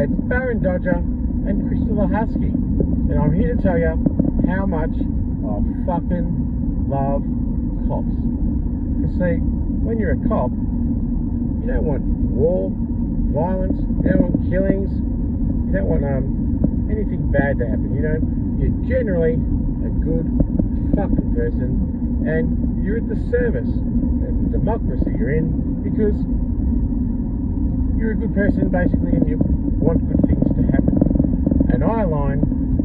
It's Baron Dodger and Crystal Husky, and I'm here to tell you how much I fucking love cops. You see, when you're a cop, you don't want war, violence, you don't want killings, you don't want anything bad to happen. You know, you're generally a good fucking person, and you're at the service of the democracy you're in because you're a good person basically, and you want good things to happen. And I align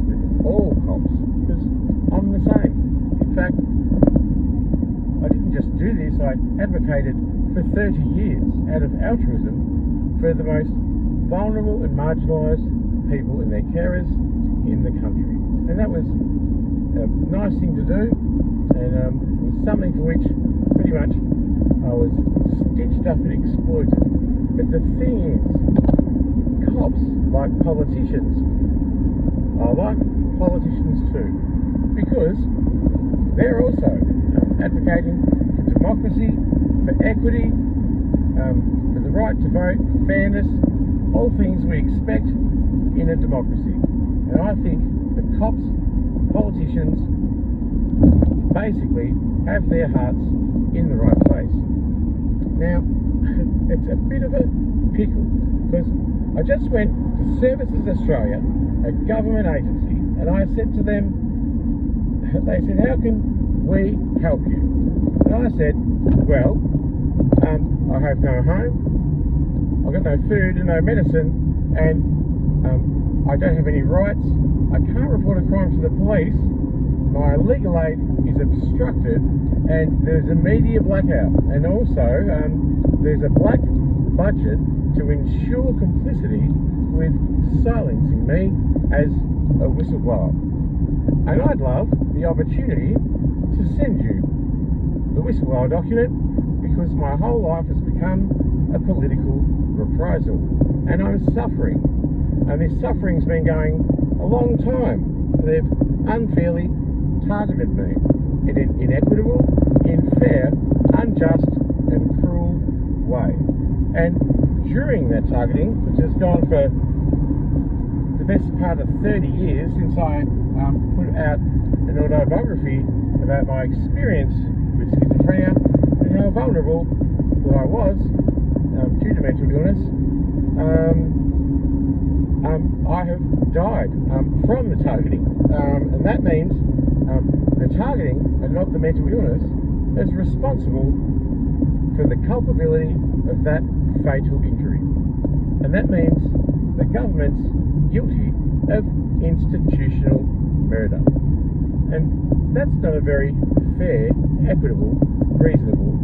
with all cops because I'm the same. In fact, I didn't just do this, I advocated for 30 years out of altruism for the most vulnerable and marginalised people and their carers in the country. And that was a nice thing to do, and it was something for which pretty much I was stitched up and exploited. But the thing is, cops, like politicians, are like politicians too, because they're also advocating for democracy, for equity, for the right to vote, fairness, all things we expect in a democracy. And I think the cops, politicians, basically have their hearts in the right place. Now, it's a bit of a pickle, because I just went to Services Australia, a government agency, and I said to them, they said, how can we help you? And I said, well, I have no home, I've got no food and no medicine, and I don't have any rights, I can't report a crime to the police, my legal aid is obstructed, and there's a media blackout, and also there's a black budget to ensure complicity with silencing me as a whistleblower. And I'd love the opportunity to send you the whistleblower document, because my whole life has become a political reprisal, and I'm suffering, and this suffering's been going a long time. They've unfairly targeted me in an inequitable, unfair, unjust and cruel way. And during that targeting, which has gone for the best part of 30 years since I put out an autobiography about my experience with schizophrenia and how vulnerable that I was due to mental illness, I have died from the targeting, and that means the targeting and not the mental illness is responsible for the culpability of that fatal injury, and that means the government's guilty of institutional murder, and that's not a very fair, equitable, reasonable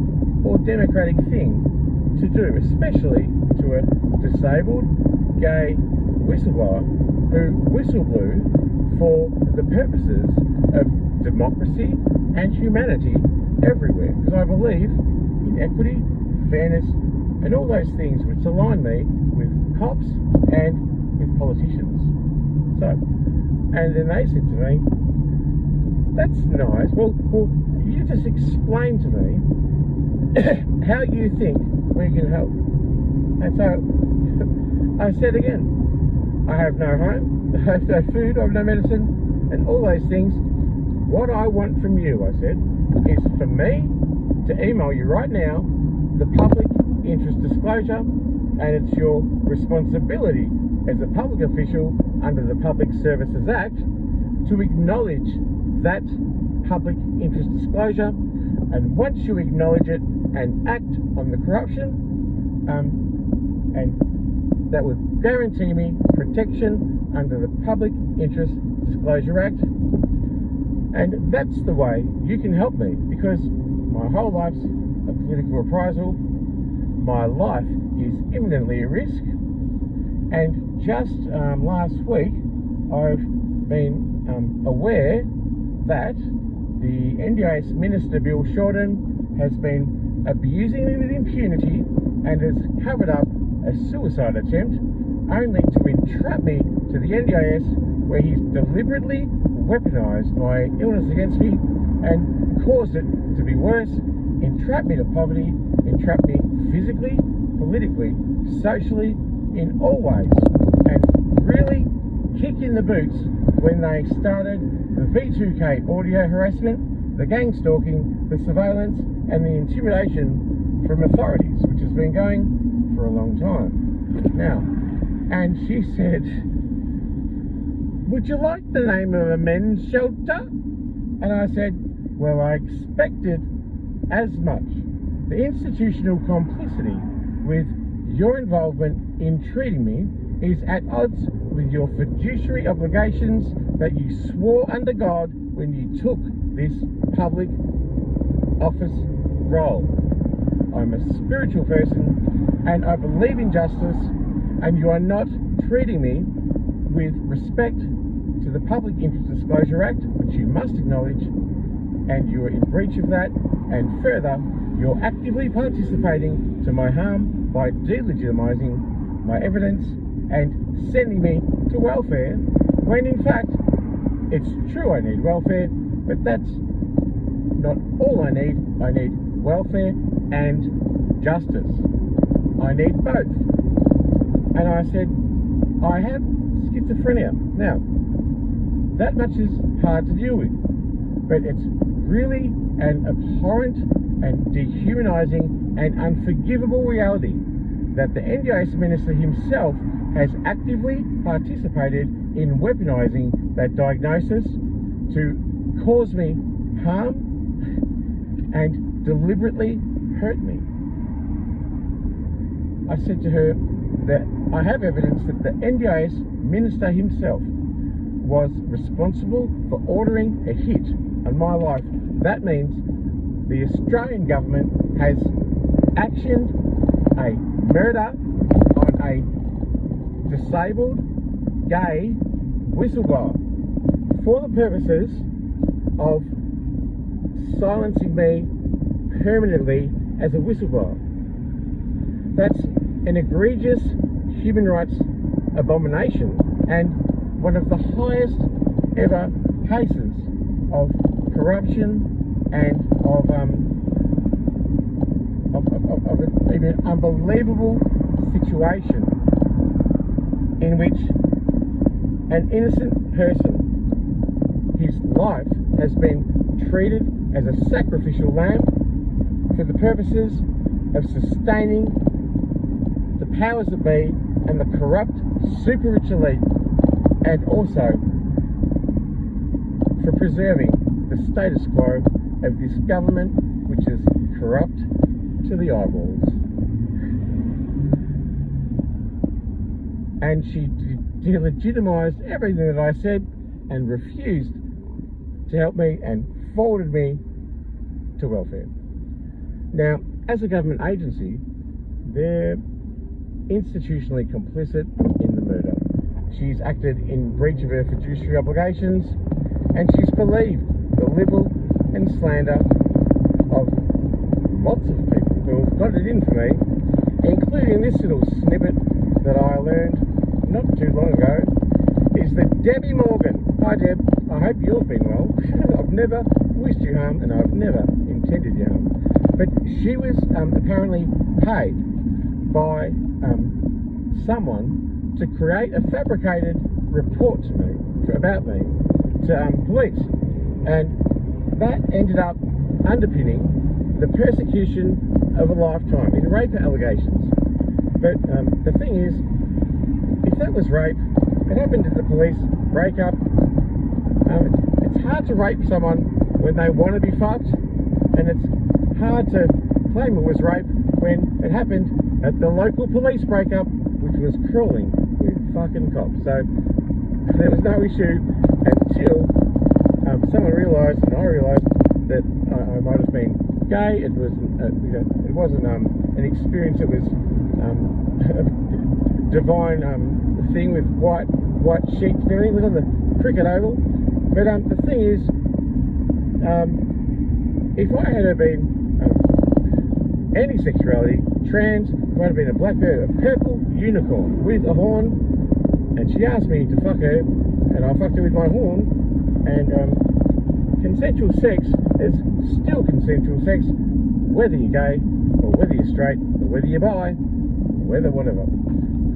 or democratic thing to do, especially to a disabled gay whistleblower who whistleblew for the purposes of democracy and humanity everywhere, because I believe in equity, fairness and all those things which align me with cops and with politicians. So, and then they said to me, that's nice, well you just explain to me how you think we can help. And so I said again, I have no home, I have no food, I have no medicine, and all those things. What I want from you, I said, is for me to email you right now the public interest disclosure, and it's your responsibility as a public official under the Public Services Act to acknowledge that public interest disclosure, and once you acknowledge it and act on the corruption, and that would guarantee me protection under the Public Interest Disclosure Act. And that's the way you can help me, because my whole life's a political reprisal, my life is imminently at risk, and just last week I've been aware that the NDIS Minister Bill Shorten has been abusing it with impunity and has covered up a suicide attempt only to entrap me to the NDIS, where he's deliberately weaponised my illness against me and caused it to be worse, entrapped me to poverty, entrapped me physically, politically, socially, in all ways. And really kicked in the boots when they started the V2K audio harassment, the gang stalking, the surveillance, and the intimidation from authorities, which has been going for a long time now. And she said, "Would you like the name of a men's shelter?" And I said, "Well, I expected as much. The institutional complicity with your involvement in treating me is at odds with your fiduciary obligations that you swore under God when you took this public office role. I'm a spiritual person and I believe in justice, and you are not treating me with respect to the Public Interest Disclosure Act, which you must acknowledge, and you are in breach of that, and further, you're actively participating to my harm by delegitimising my evidence and sending me to welfare, when in fact, it's true I need welfare, but that's not all I need. I need welfare and justice. I need both." And I said, "I have schizophrenia." Now, that much is hard to deal with, but it's really an abhorrent and dehumanising and unforgivable reality that the NDIS Minister himself has actively participated in weaponising that diagnosis to cause me harm and deliberately hurt me. I said to her that I have evidence that the NDIS Minister himself was responsible for ordering a hit on my life. That means the Australian government has actioned a murder on a disabled gay whistleblower for the purposes of silencing me permanently as a whistleblower. That's an egregious human rights abomination and one of the highest ever cases of corruption and of an unbelievable situation in which an innocent person, his life has been treated as a sacrificial lamb for the purposes of sustaining the powers that be and the corrupt super rich elite, and also for preserving the status quo of this government, which is corrupt to the eyeballs. And she delegitimised everything that I said and refused to help me and forwarded me to welfare. Now, as a government agency, they're institutionally complicit in the murder. She's acted in breach of her fiduciary obligations, and she's believed the libel and slander of lots of people who have got it in for me, including this little snippet that I learned not too long ago, is that Debbie Morgan, hi Deb, I hope you've been well. I've never wished you harm and I've never intended you harm. But she was apparently paid by someone to create a fabricated report to me, about me, to police. And that ended up underpinning the persecution of a lifetime in rape allegations. But the thing is, if that was rape, it happened at the police breakup. It's hard to rape someone when they want to be fucked, and it's hard to claim it was rape when it happened at the local police breakup, which was crawling with fucking cops. So there was no issue until someone realised, and I realised, that I might have been gay. It wasn't, it wasn't an experience that was a divine thing with white sheets and everything. It was on the cricket oval. But the thing is, if I had been any sexuality, trans, if I had been a black bird, a purple unicorn with a horn, and she asked me to fuck her, and I fucked her with my horn, and consensual sex is still consensual sex, whether you're gay, or whether you're straight, or whether you're bi, or whether whatever.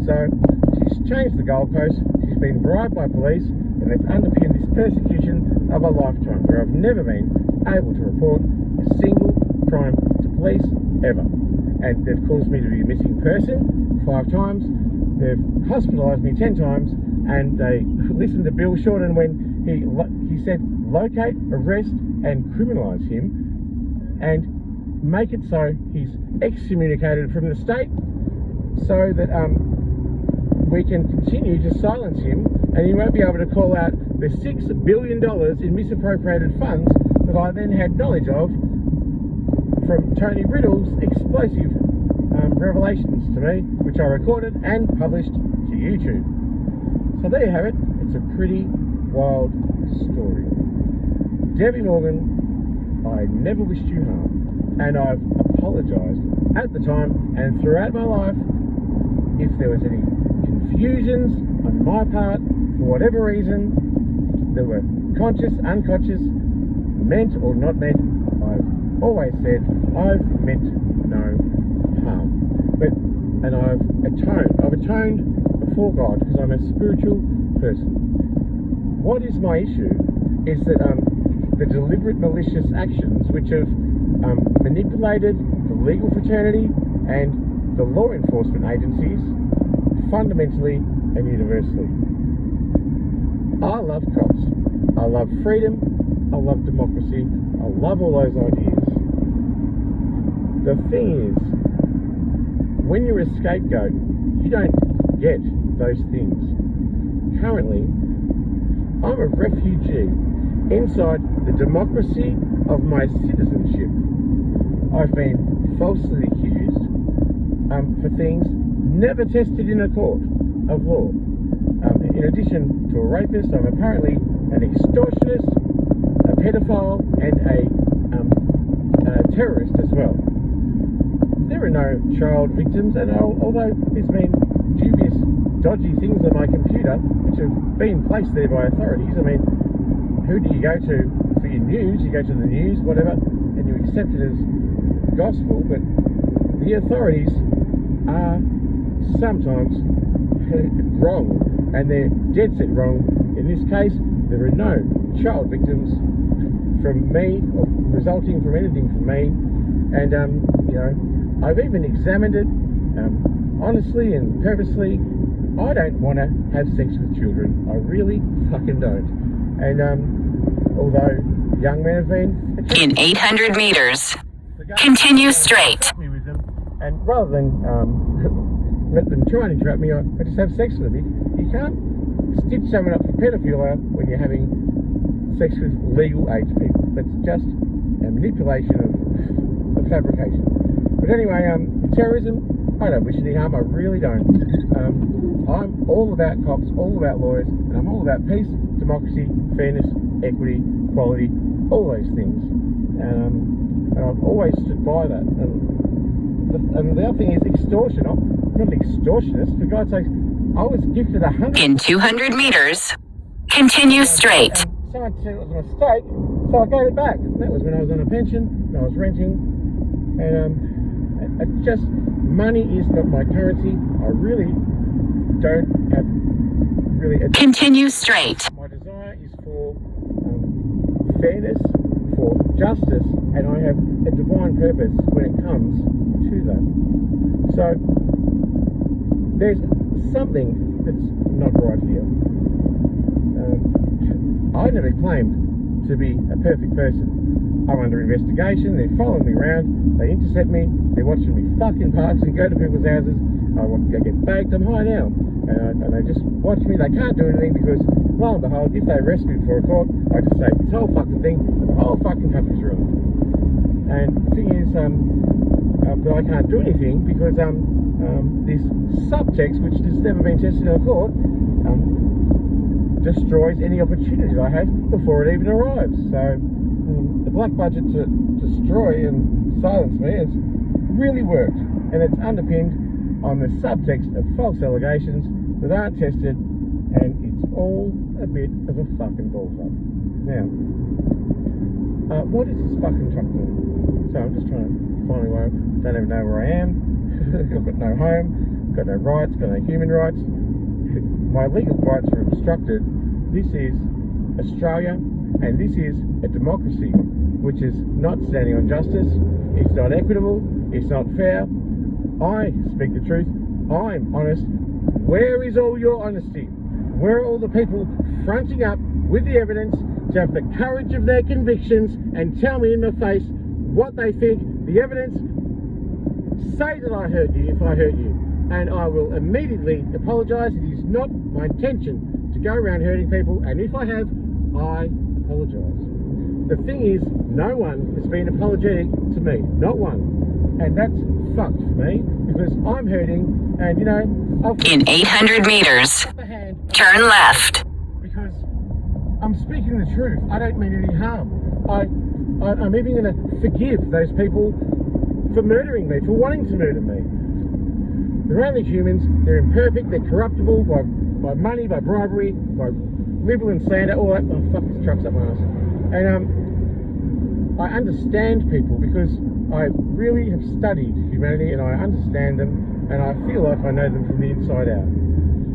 So she's changed the goalposts. She's been bribed by police, and it's underpinned this persecution of a lifetime, where I've never been able to report a single crime to police ever. And they've caused me to be a missing person 5 times. They've hospitalised me 10 times, and they listened to Bill Shorten when he said locate, arrest, and criminalise him, and make it so he's excommunicated from the state, so that we can continue to silence him, and he won't be able to call out the $6 billion in misappropriated funds that I then had knowledge of from Tony Riddle's explosive revelations to me, which I recorded and published to YouTube. So there you have it. It's a pretty wild story. Debbie Morgan, I never wished you harm, and I've apologised at the time and throughout my life if there was any confusions on my part for whatever reason that were conscious, unconscious, meant or not meant. I've always said I've meant no harm, and I've atoned before God, because I'm a spiritual person. What is my issue is that the deliberate malicious actions which have manipulated the legal fraternity and the law enforcement agencies fundamentally and universally. I love cops. I love freedom. I love democracy. I love all those ideas. The thing is, when you're a scapegoat, you don't get those things. Currently, I'm a refugee inside the democracy of my citizenship. I've been falsely accused for things never tested in a court of law. In addition to a rapist, I'm apparently an extortionist, a pedophile, and a terrorist as well. There are no child victims, and although there's been dubious, dodgy things on my computer which have been placed there by authorities, I mean, who do you go to for your news? You go to the news, whatever, and you accept it as gospel, but the authorities are sometimes wrong, and they're dead set wrong. In this case, there are no child victims from me, or resulting from anything from me, and you know, I've even examined it honestly and purposely. I don't want to have sex with children. I really fucking don't. And although young men have been in 800 meters, continue straight. With them, and rather than let them try and interrupt me, I just have sex with them. You can't stitch someone up for pedophilia when you're having sex with legal age people. That's just a manipulation of fabrication. But anyway, terrorism, I don't wish any harm. I really don't. I'm all about cops, all about lawyers, and I'm all about peace, democracy, fairness, equity, equality, all those things. And I've always stood by that. And the other thing is extortion. I'm not an extortionist. For God's sake, I was gifted 100. In 200 meters, continue straight. Someone said it was a mistake, so I gave it back. That was when I was on a pension, and I was renting. And just money is not my currency. I really don't have continue straight. My desire is for fairness, for justice, and I have a divine purpose when it comes to that. So there's something that's not right here. I never claimed to be a perfect person. I'm under investigation. They're following me around. They intercept me. They're watching me fucking parks and go to people's houses. I want to go get bagged. I'm high now. And they just watch me. They can't do anything because, lo and behold, if they arrest me for a court, I just say this whole fucking thing, the whole fucking country's ruined. And the thing is, but I can't do anything because this subtext, which has never been tested in a court, destroys any opportunity I have before it even arrives. So the black budget to destroy and silence me has really worked, and it's underpinned on the subtext of false allegations that aren't tested, and it's all a bit of a fucking bullshit. Now, what is this fucking truck doing? So I'm just trying to find a way. Don't even know where I am. I've got no home. got no rights, got no human rights. My legal rights are obstructed. This is Australia, and this is a democracy which is not standing on justice. It's not equitable. It's not fair. I speak the truth. I'm honest. Where is all your honesty? Where are all the people fronting up with the evidence to have the courage of their convictions and tell me in my face what they think? The evidence, say that I hurt you if I hurt you, and I will immediately apologise. It is not my intention to go around hurting people, and if I have, I apologise. The thing is, no one has been apologetic to me, not one, and that's fucked for me because I'm hurting, and you know, In 800 meters, turn left. because I'm speaking the truth. I don't mean any harm. I'm even going to forgive those people for murdering me, for wanting to murder me. They're only humans. They're imperfect. They're corruptible by money, by bribery, by libel and slander, all that. Oh, fuck, this truck's up my ass. And I understand people because I really have studied humanity and I understand them and I feel like I know them from the inside out.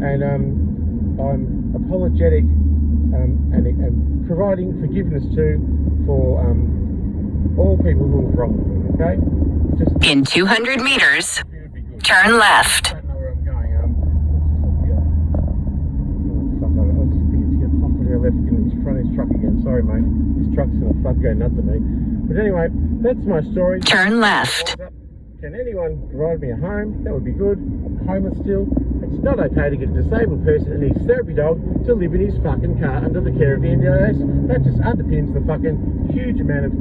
And I'm apologetic and providing forgiveness too for all people who have wronged me, okay? Just In 200 meters, it would be good. turn left. I don't know where I'm going. Fuck, I was thinking to get fuck out of left in front of his truck again. Sorry, mate. This truck's gonna fuck go nuts at me. But anyway, that's my story. Turn left. Can anyone provide me a home? That would be good. I'm homeless still. It's not okay to get a disabled person and his therapy dog to live in his fucking car under the care of the NDIS. That just underpins the fucking huge amount of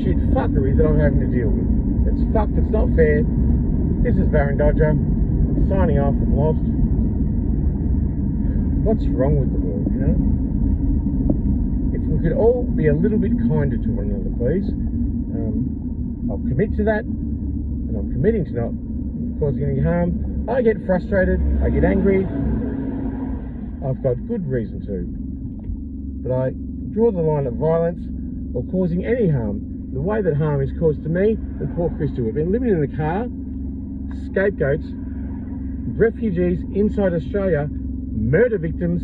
shit fuckery that I'm having to deal with. It's fucked. It's not fair. This is Baron Dodger signing off from Lost. What's wrong with the world, you know? If we could all be a little bit kinder to one another, please. I'll commit to that, and I'm committing to not causing any harm. I get frustrated, I get angry. I've got good reason to. But I draw the line at violence or causing any harm. The way that harm is caused to me and poor Crystal. We've been living in the car, scapegoats, refugees inside Australia, murder victims,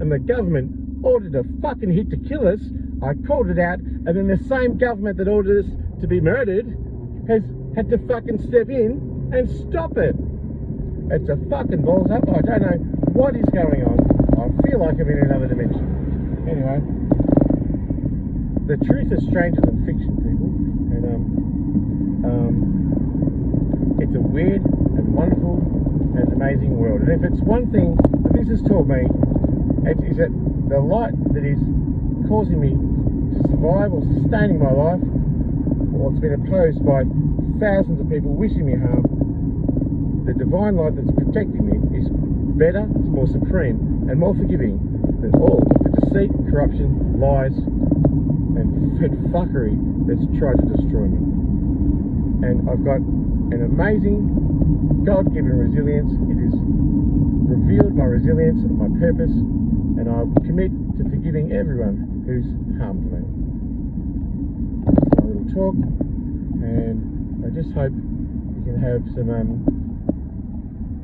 and the government ordered a fucking hit to kill us. I called it out, and then the same government that ordered us to be murdered has had to fucking step in and stop it. It's a fucking balls up. I don't know what is going on. I feel like I'm in another dimension. Anyway, the truth is stranger than fiction, people. And it's a weird and wonderful and amazing world. And if it's one thing that this has taught me, it is that the light that is causing me to survive or sustaining my life, or it's been opposed by thousands of people wishing me harm, the divine light that's protecting me is better, it's more supreme, and more forgiving than all the deceit, corruption, lies, and fuckery that's tried to destroy me. And I've got an amazing God-given resilience. It has revealed my resilience and my purpose, and I commit to forgiving everyone who's harmed me. That's my little talk, and I just hope you can have some,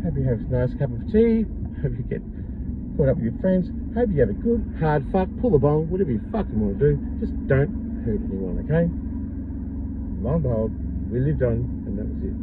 hope you have a nice cup of tea, hope you get caught up with your friends, hope you have a good, hard fuck, pull a bong, whatever you fucking want to do, just don't hurt anyone, okay? Lo and behold, we lived on, and that was it.